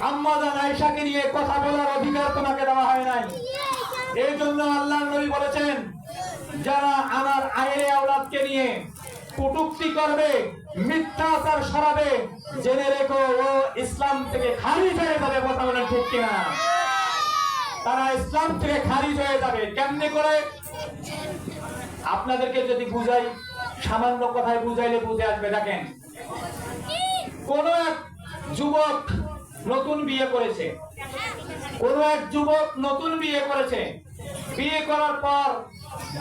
আম্মা জান আয়েশাকে নিয়ে কথা বলার অধিকার তোমাকে দেওয়া হয় নাই। এই জন্য আল্লাহর নবী বলেছেন, যারা আমার আয়ের আওলাদকে নিয়ে কটূক্তি করবে, মিথ্যাচার ছড়াবে, জেনে রেখো ও ইসলাম থেকে খারিজ হয়ে যাবে। কথা বলেন ঠিক কিনা? তারা ইসলাম থেকে খারিজ হয়ে যাবে। কেমনে করে? আপনাদেরকে যদি বুঝাই, সামান্য কথায় বুঝাইলে বুঝে আসবে। দেখেন, কোন এক যুবক নতুন বিয়ে করেছে, বিয়ে করার পর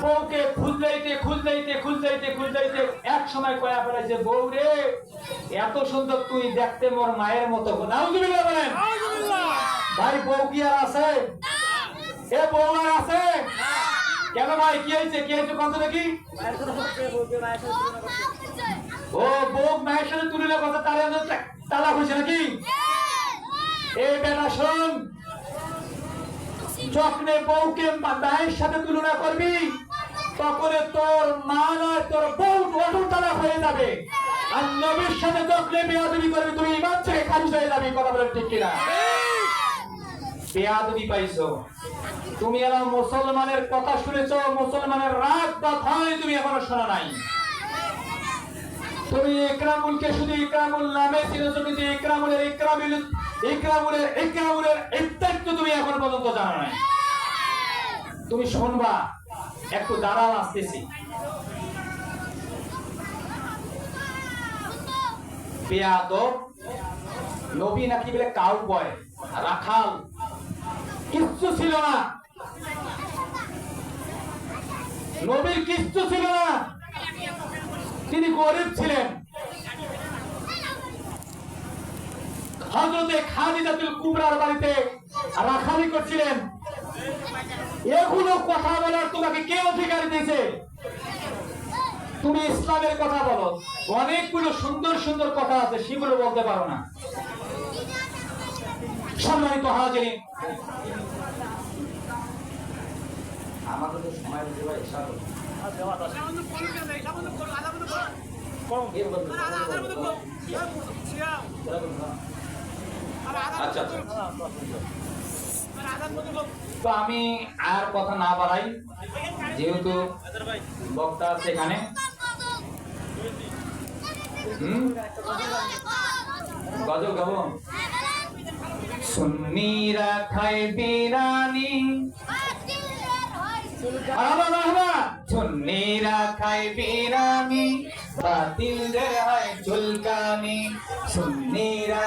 বউকে খুঁজলাইতে এক সময় কয়া ফেলে যে, বউ রে, এত সুন্দর, তুই দেখতে মোর মায়ের মতো। নাউজুবিল্লাহ বলেন। ভাই, বউ কি আর আছে? এ বউ আর আছে? কেন ভাই, কি হয়েছে কত দেখি? ও বউ মায়ের সাথে তুলনা কথা, তালাক হয়েছে নাকি? এ বেটা শোন, যখন বউকে মায়ের সাথে তুলনা করবি, তখন তোর মা নয়, তোর বউ অটল তালাক হয়ে যাবে। আর নবীর সাথে যখন বেয়াদবি করবি, তুমি ইমান থেকে খারিজ হয়ে যাবি। কথা বলেন ঠিক কিনা? বেয়াদবি পাইছো তুমি, এরা মুসলমানের কথা শুনেছ, মুসলমানের রাগ বা ভয় তুমি এখনো শোনা নাই। তুমি ইকরামুলকে শুধু ইকরামুল নামে চিনেছো, কিন্তু ইকরামুলের ইত্যাদি তুমি এখন পর্যন্ত জানো নাই। তুমি শুনবা, একটু দাঁড়াও, আসতেছি। বেয়াদব নবী নাকি বলে কাউবয়, রাখাল, কিচ্ছু ছিল না। নবীর কিচ্ছু ছিল না, তিনি গরিব ছিলেন। হযরতে খাদিজাতুল কুবরার বাড়িতে রাখালি করছিলেন। এগুলো কথা বলার তোমাকে কে অধিকার দিয়েছে? তুমি ইসলামের কথা বলো, অনেকগুলো সুন্দর সুন্দর কথা আছে, সেগুলো বলতে পারো না। সম্মানিত হাজিরিন, আমাদের তো সময় বুঝে ভাই ইশারা আচ্ছা। তো আমি আর কথা না বাড়াই, যেহেতু বক্তা আছে এখানে। গজল গাবো। সুন্নিরা খায় বিরানি, সুন্নিরা খায় বিরানি, বাতিলদের হয় চুলকানি। সুন্নিরা